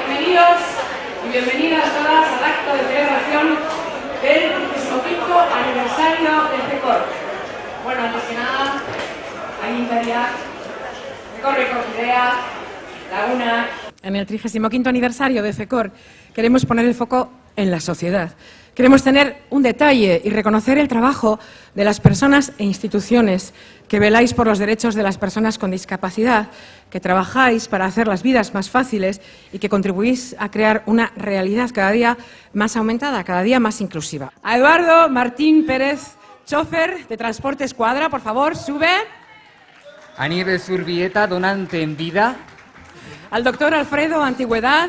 Bienvenidos y bienvenidas todas al acto de celebración del 35º aniversario del FECOR. Bueno, antes que nada, Agintaria, FECOR Recogidea, Laguna. En el 35º aniversario de FECOR queremos poner el foco en la sociedad. Queremos tener un detalle y reconocer el trabajo de las personas e instituciones que veláis por los derechos de las personas con discapacidad, que trabajáis para hacer las vidas más fáciles y que contribuís a crear una realidad cada día más aumentada, cada día más inclusiva. A Eduardo Martín Pérez, chofer de Transporte Escuadra, por favor, sube. A Nieves Urbieta, donante en vida. Al doctor Alfredo Antigüedad.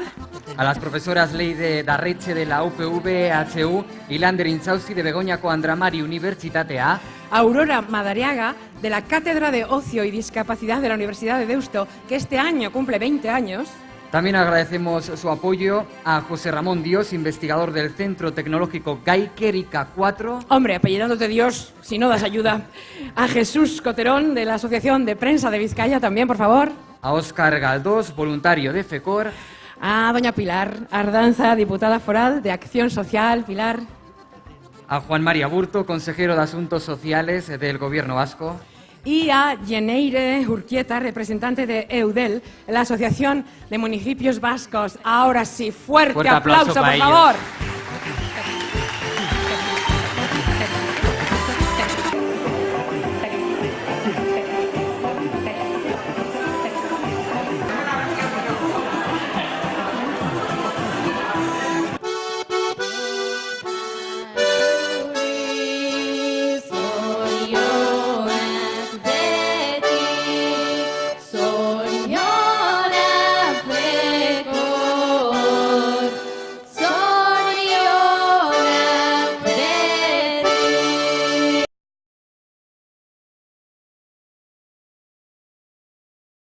A las profesoras Leide Darreche de la UPV HU y Lander Insausti de Begoñako Andramari Unibertsitatea. A Aurora Madariaga, de la Cátedra de Ocio y Discapacidad de la Universidad de Deusto, que este año cumple 20 años. También agradecemos su apoyo a José Ramón Dios, investigador del Centro Tecnológico Gaikerica 4. Hombre, apellidándote Dios, si no das ayuda. A Jesús Coterón, de la Asociación de Prensa de Vizcaya, también, por favor. A Óscar Galdós, voluntario de FECOR. A doña Pilar Ardanza, diputada foral de Acción Social. Pilar. A Juan María Burto, consejero de Asuntos Sociales del Gobierno Vasco. Y a Yeneire Urquieta, representante de EUDEL, la Asociación de Municipios Vascos. Ahora sí, fuerte aplauso, por favor.